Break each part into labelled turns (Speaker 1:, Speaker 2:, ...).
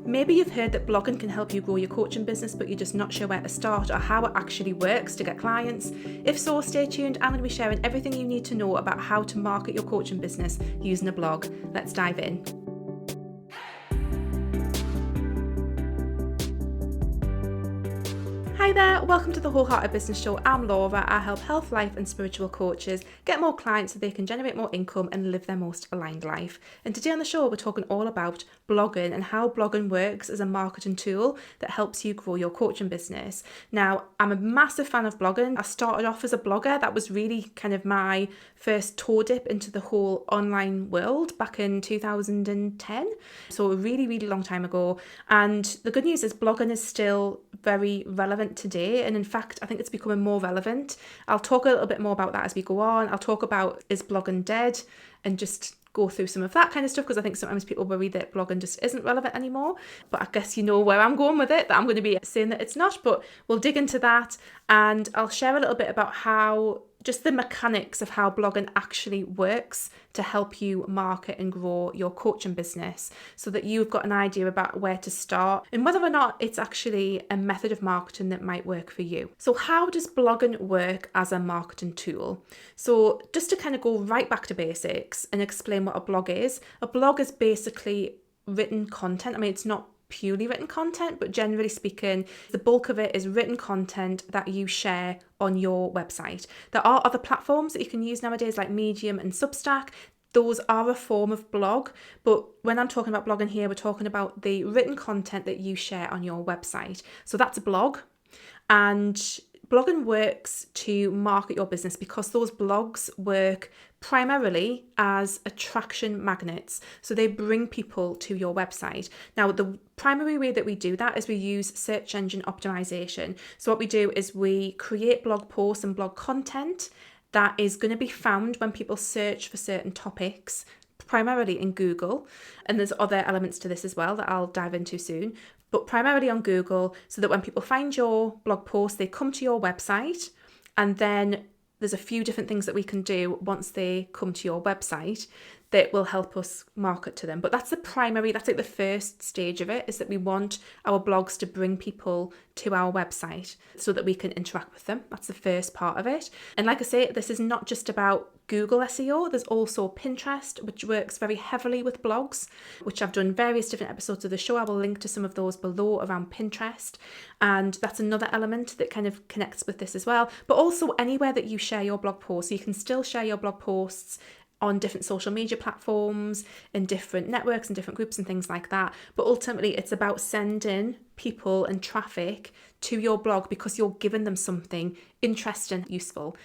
Speaker 1: Maybe you've heard that blogging can help you grow your coaching business, but you're just not sure where to start or how it actually works to get clients. If so, stay tuned. I'm going to be sharing everything you need to know about how to market your coaching business using a blog. Let's dive in. Hi there, welcome to the Wholehearted Business Show. I'm Laura. I help health, life and spiritual coaches get more clients so they can generate more income and live their most aligned life. And today on the show, we're talking all about blogging and how blogging works as a marketing tool that helps you grow your coaching business. Now, I'm a massive fan of blogging. I started off as a blogger. That was really kind of my first toe dip into the whole online world back in 2010. So a really, really long time ago. And the good news is blogging is still very relevant today, and in fact I think it's becoming more relevant. I'll talk a little bit more about that as we go on. I'll talk about, is blogging dead, and just go through some of that kind of stuff, because I think sometimes people worry that blogging just isn't relevant anymore, but I guess you know where I'm going with it, that I'm going to be saying that it's not. But we'll dig into that, and I'll share a little bit about how just the mechanics of how blogging actually works to help you market and grow your coaching business, so that you've got an idea about where to start and whether or not it's actually a method of marketing that might work for you. So how does blogging work as a marketing tool? So just to kind of go right back to basics and explain what a blog is basically written content. I mean, it's not purely written content, but generally speaking, the bulk of it is written content that you share on your website. There are other platforms that you can use nowadays, like Medium and Substack. Those are a form of blog, but when I'm talking about blogging here, we're talking about the written content that you share on your website. So that's a blog, and blogging works to market your business because those blogs work primarily as attraction magnets. So they bring people to your website. Now, the primary way that we do that is we use search engine optimization. So what we do is we create blog posts and blog content that is going to be found when people search for certain topics, primarily in Google. And there's other elements to this as well that I'll dive into soon, but primarily on Google, so that when people find your blog post, they come to your website, and then there's a few different things that we can do once they come to your website that will help us market to them. But that's that's like the first stage of it, is that we want our blogs to bring people to our website so that we can interact with them. That's the first part of it. And like I say, this is not just about Google SEO. There's also Pinterest, which works very heavily with blogs, which I've done various different episodes of the show. I will link to some of those below around Pinterest. And that's another element that kind of connects with this as well. But also anywhere that you share your blog posts. So you can still share your blog posts on different social media platforms, in different networks and different groups and things like that. But ultimately, it's about sending people and traffic to your blog because you're giving them something interesting, useful,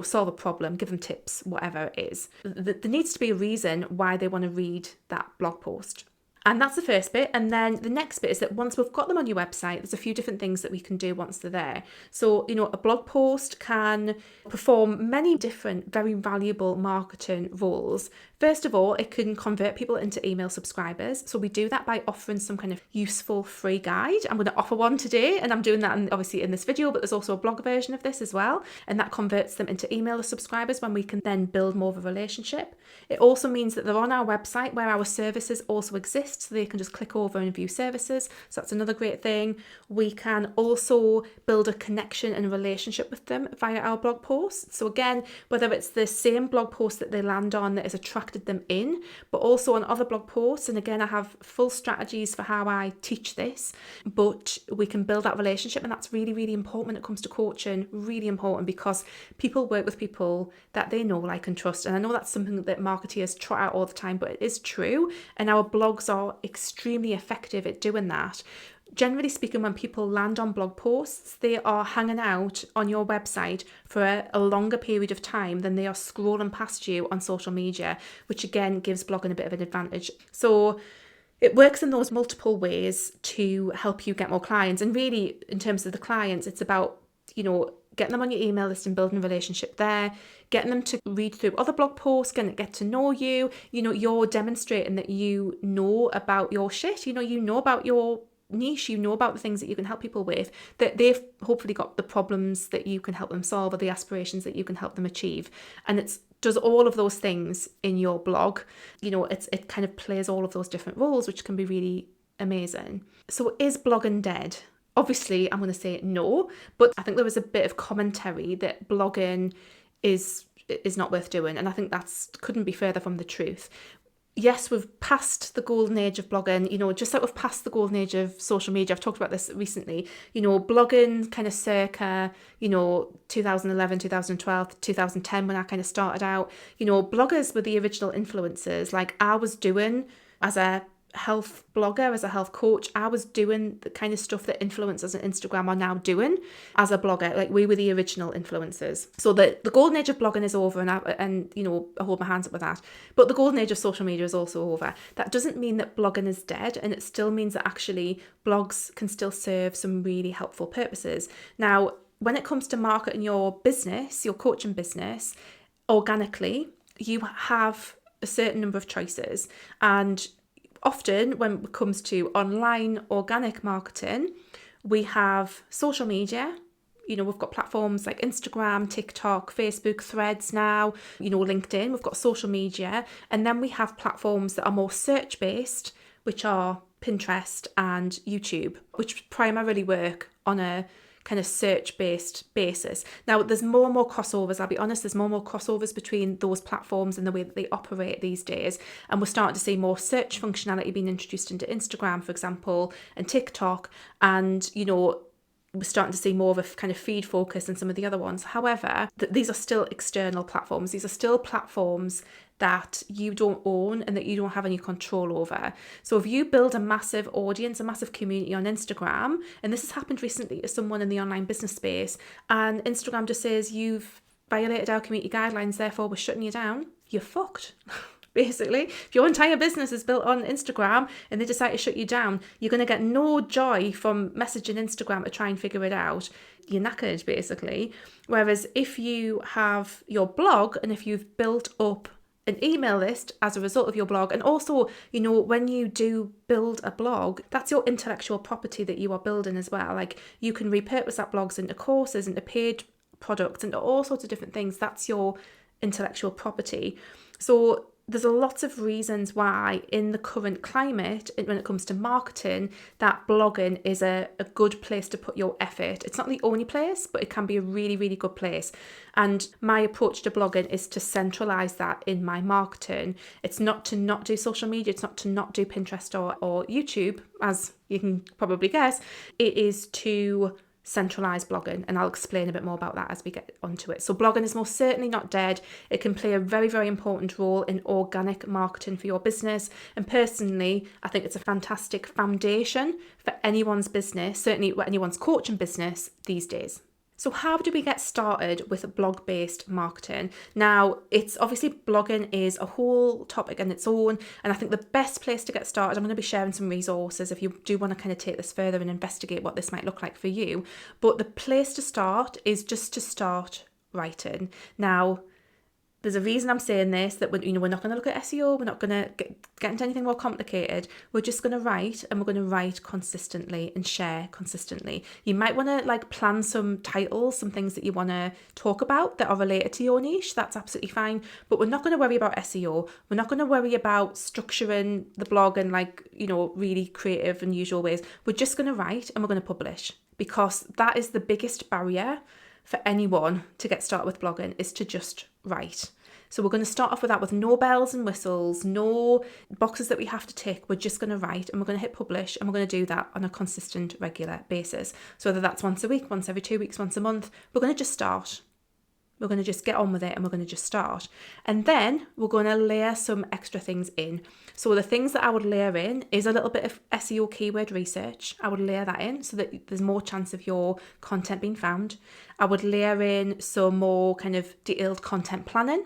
Speaker 1: solve a problem, give them tips, whatever it is. There needs to be a reason why they want to read that blog post. And that's the first bit. And then the next bit is that once we've got them on your website, there's a few different things that we can do once they're there. So, a blog post can perform many different, very valuable marketing roles. First of all, it can convert people into email subscribers. So we do that by offering some kind of useful free guide. I'm going to offer one today, and I'm doing that obviously in this video, but there's also a blog version of this as well. And that converts them into email subscribers when we can then build more of a relationship. It also means that they're on our website where our services also exist, so they can just click over and view services. So that's another great thing. We can also build a connection and a relationship with them via our blog posts. So again, whether it's the same blog post that they land on that has attracted them in, but also on other blog posts. And again, I have full strategies for how I teach this, but we can build that relationship. And that's really, really important when it comes to coaching, really important, because people work with people that they know, like, and trust. And I know that's something that marketers trot out all the time, but it is true. And our blogs are extremely effective at doing that. Generally speaking, when people land on blog posts, they are hanging out on your website for a longer period of time than they are scrolling past you on social media, which again gives blogging a bit of an advantage. So it works in those multiple ways to help you get more clients. And really, in terms of the clients, it's about, getting them on your email list and building a relationship there, getting them to read through other blog posts, get to know you. You're demonstrating that you know about your shit, you know about your niche, about the things that you can help people with, that they've hopefully got the problems that you can help them solve or the aspirations that you can help them achieve. And it does all of those things in your blog. It kind of plays all of those different roles, which can be really Amazing. So is blogging dead? Obviously, I'm going to say no, but I think there was a bit of commentary that blogging is not worth doing, and I think that's couldn't be further from the truth. Yes, we've passed the golden age of blogging, just like we've passed the golden age of social media. I've talked about this recently, blogging kind of circa, 2011, 2012, 2010, when I kind of started out, bloggers were the original influencers. Like I was doing as a health blogger, as a health coach, I was doing the kind of stuff that influencers on Instagram are now doing as a blogger. Like we were the original influencers. So the golden age of blogging is over, and I hold my hands up with that. But the golden age of social media is also over. That doesn't mean that blogging is dead, and it still means that actually blogs can still serve some really helpful purposes. Now, when it comes to marketing your business, your coaching business, organically, you have a certain number of choices. And often when it comes to online organic marketing, we have social media. We've got platforms like Instagram, TikTok, Facebook, Threads now, LinkedIn. We've got social media. And then we have platforms that are more search-based, which are Pinterest and YouTube, which primarily work on a kind of search-based basis. Now, there's more and more crossovers, I'll be honest, there's more and more crossovers between those platforms and the way that they operate these days. And we're starting to see more search functionality being introduced into Instagram, for example, and TikTok. And, we're starting to see more of a kind of feed focus than some of the other ones. However, these are still external platforms. These are still platforms that you don't own and that you don't have any control over. So if you build a massive audience, a massive community on Instagram, and this has happened recently to someone in the online business space, and Instagram just says, you've violated our community guidelines, therefore we're shutting you down, you're fucked. Basically, if your entire business is built on Instagram and they decide to shut you down, you're going to get no joy from messaging Instagram to try and figure it out. You're knackered, basically. Whereas if you have your blog and if you've built up an email list as a result of your blog, and also, when you do build a blog, that's your intellectual property that you are building as well. Like you can repurpose that blogs into courses, into paid products, into all sorts of different things. That's your intellectual property. So there's a lot of reasons why in the current climate, when it comes to marketing, that blogging is a good place to put your effort. It's not the only place, but it can be a really, really good place. And my approach to blogging is to centralize that in my marketing. It's not to not do social media. It's not to not do Pinterest or YouTube, as you can probably guess. It is to centralized blogging, and I'll explain a bit more about that as we get onto it. So blogging is most certainly not dead. It can play a very, very important role in organic marketing for your business, and personally I think it's a fantastic foundation for anyone's business, certainly anyone's coaching business these days. So how do we get started with blog-based marketing? Now, it's obviously blogging is a whole topic in its own, and I think the best place to get started, I'm going to be sharing some resources if you do want to kind of take this further and investigate what this might look like for you. But the place to start is just to start writing. Now, there's a reason I'm saying this, that we're not going to look at SEO, we're not going to get into anything more complicated. We're just going to write, and we're going to write consistently and share consistently. You might want to plan some titles, some things that you want to talk about that are related to your niche. That's absolutely fine. But we're not going to worry about SEO. We're not going to worry about structuring the blog in really creative and usual ways. We're just going to write and we're going to publish, because that is the biggest barrier for anyone to get started with blogging, is to just write. So we're going to start off with that, with no bells and whistles, no boxes that we have to tick. We're just going to write, and we're going to hit publish, and we're going to do that on a consistent, regular basis. So whether that's once a week, once every 2 weeks, once a month, we're going to just start. We're going to just get on with it, and we're going to just start. And then we're going to layer some extra things in. So the things that I would layer in is a little bit of SEO keyword research. I would layer that in so that there's more chance of your content being found. I would layer in some more kind of detailed content planning.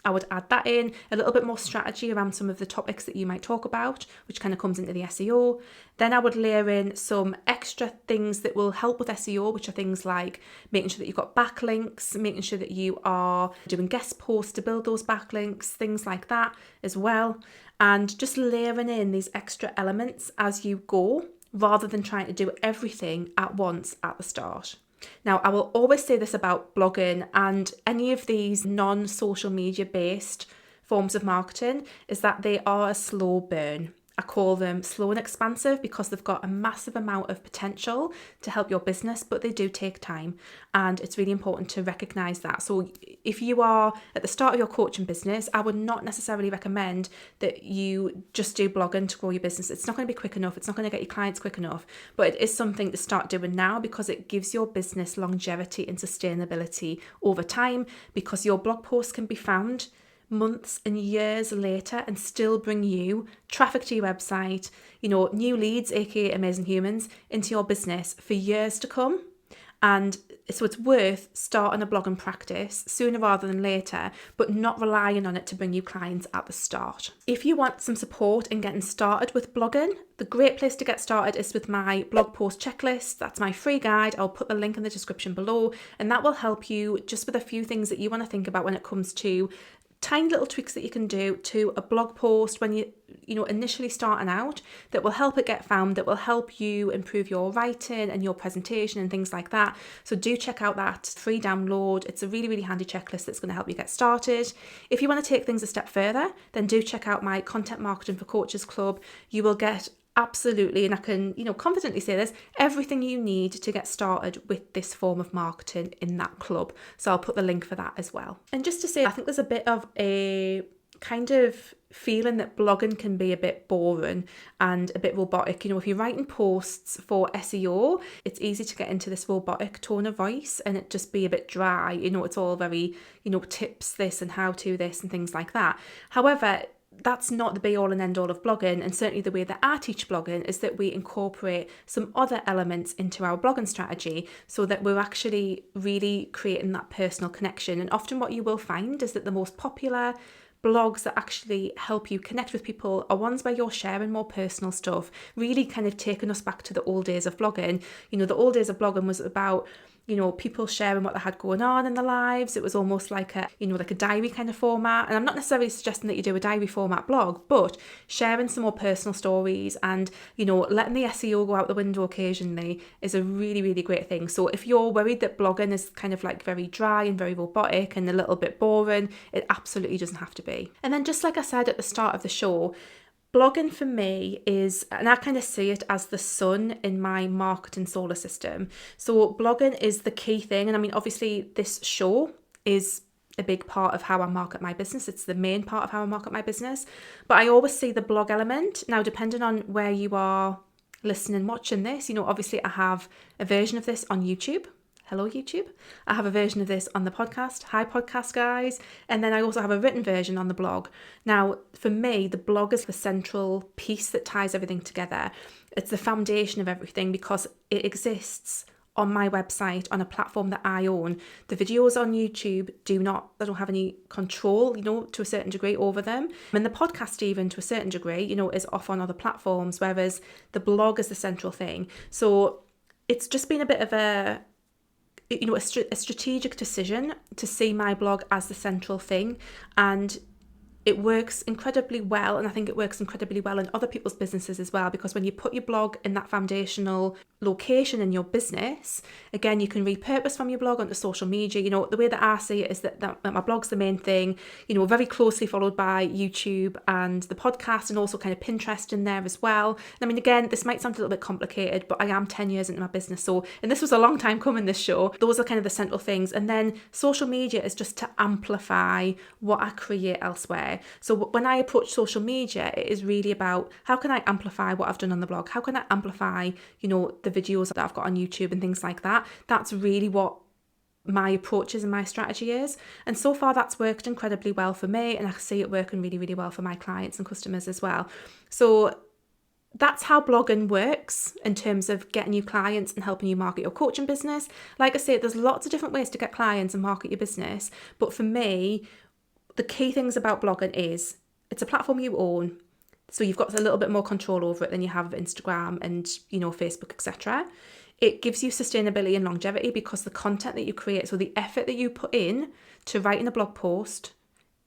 Speaker 1: I would add that in, a little bit more strategy around some of the topics that you might talk about, which kind of comes into the SEO. Then I would layer in some extra things that will help with SEO, which are things like making sure that you've got backlinks, making sure that you are doing guest posts to build those backlinks, things like that as well. And just layering in these extra elements as you go, rather than trying to do everything at once at the start. Now, I will always say this about blogging and any of these non-social media based forms of marketing, is that they are a slow burn. I call them slow and expansive because they've got a massive amount of potential to help your business, but they do take time. And it's really important to recognize that. So if you are at the start of your coaching business, I would not necessarily recommend that you just do blogging to grow your business. It's not going to be quick enough. It's not going to get your clients quick enough, but it is something to start doing now because it gives your business longevity and sustainability over time, because your blog posts can be found months and years later and still bring you traffic to your website, new leads, aka amazing humans, into your business for years to come. And so it's worth starting a blogging practice sooner rather than later, but not relying on it to bring you clients at the start. If you want some support in getting started with blogging, the great place to get started is with my blog post checklist. That's my free guide. I'll put the link in the description below, and that will help you just with a few things that you want to think about when it comes to tiny little tweaks that you can do to a blog post when you initially starting out, that will help it get found, that will help you improve your writing and your presentation and things like that. So do check out that free download. It's a really, really handy checklist that's going to help you get started. If you want to take things a step further, then do check out my Content Marketing for Coaches Club. You will get absolutely, and I can confidently say this, everything you need to get started with this form of marketing in that club. So I'll put the link for that as well. And just to say, I think there's a bit of a kind of feeling that blogging can be a bit boring and a bit robotic. If you're writing posts for SEO, it's easy to get into this robotic tone of voice and it just be a bit dry. It's all very, tips this and how to this and things like that. However, that's not the be all and end all of blogging, and certainly the way that I teach blogging is that we incorporate some other elements into our blogging strategy so that we're actually really creating that personal connection. And often what you will find is that the most popular blogs that actually help you connect with people are ones where you're sharing more personal stuff, really kind of taking us back to the old days of blogging. The old days of blogging was about people sharing what they had going on in their lives. It was almost like a diary kind of format. And I'm not necessarily suggesting that you do a diary format blog, but sharing some more personal stories and, letting the SEO go out the window occasionally is a really, really great thing. So if you're worried that blogging is kind of like very dry and very robotic and a little bit boring, it absolutely doesn't have to be. And then just like I said at the start of the show, blogging for me is, and I kind of see it as the sun in my marketing solar system. So blogging is the key thing. And I mean, obviously this show is a big part of how I market my business. It's the main part of how I market my business. But I always see the blog element. Now, depending on where you are listening, watching this, obviously I have a version of this on YouTube. Hello, YouTube. I have a version of this on the podcast. Hi, podcast guys. And then I also have a written version on the blog. Now, for me, the blog is the central piece that ties everything together. It's the foundation of everything because it exists on my website on a platform that I own. The videos on YouTube I don't have any control, to a certain degree over them. And the podcast even to a certain degree, is off on other platforms, whereas the blog is the central thing. So it's just been a bit of a strategic decision to see my blog as the central thing, and it works incredibly well. And I think it works incredibly well in other people's businesses as well, because when you put your blog in that foundational location in your business, again, you can repurpose from your blog onto social media. The way that I see it is that my blog's the main thing, very closely followed by YouTube and the podcast, and also kind of Pinterest in there as well. And I mean, again, this might sound a little bit complicated, but I am 10 years into my business. And this was a long time coming, this show. Those are kind of the central things. And then social media is just to amplify what I create elsewhere. So when I approach social media, it is really about how can I amplify what I've done on the blog? How can I amplify, the videos that I've got on YouTube and things like that? That's really what my approach is and my strategy is. And so far that's worked incredibly well for me, and I see it working really, really well for my clients and customers as well. So that's how blogging works in terms of getting you clients and helping you market your coaching business. Like I say, there's lots of different ways to get clients and market your business. But for me, the key things about blogging is it's a platform you own. So you've got a little bit more control over it than you have Instagram and, Facebook, etc. It gives you sustainability and longevity because the content that you create, so the effort that you put in to writing a blog post,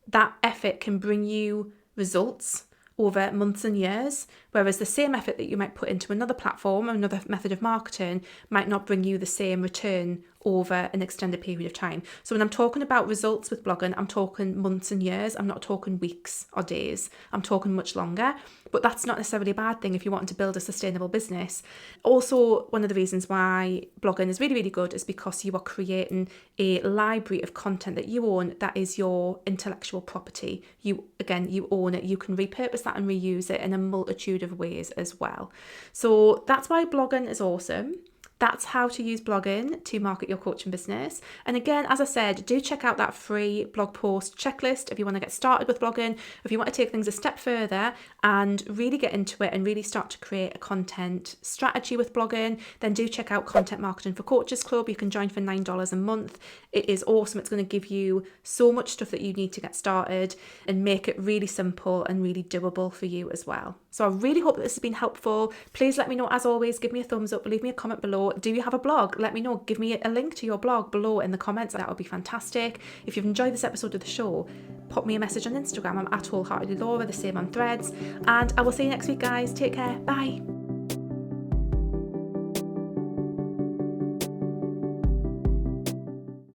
Speaker 1: that effort can bring you results over months and years. Whereas the same effort that you might put into another platform or another method of marketing might not bring you the same return over an extended period of time. So when I'm talking about results with blogging, I'm talking months and years. I'm not talking weeks or days. I'm talking much longer. But that's not necessarily a bad thing if you want to build a sustainable business. Also, one of the reasons why blogging is really, really good is because you are creating a library of content that you own that is your intellectual property. You own it. You can repurpose that and reuse it in a multitude of ways as well. So that's why blogging is awesome. That's how to use blogging to market your coaching business. And again, as I said, do check out that free blog post checklist if you want to get started with blogging, if you want to take things a step further and really get into it and really start to create a content strategy with blogging, then do check out Content Marketing for Coaches Club. You can join for $9 a month. It is awesome. It's going to give you so much stuff that you need to get started and make it really simple and really doable for you as well. So I really hope that this has been helpful. Please let me know, as always, give me a thumbs up, leave me a comment below. Do you have a blog? Let me know. Give me a link to your blog below in the comments. That would be fantastic. If you've enjoyed this episode of the show, pop me a message on Instagram. I'm at Wholehearted Laura, the same on Threads. And I will see you next week, guys. Take care. Bye.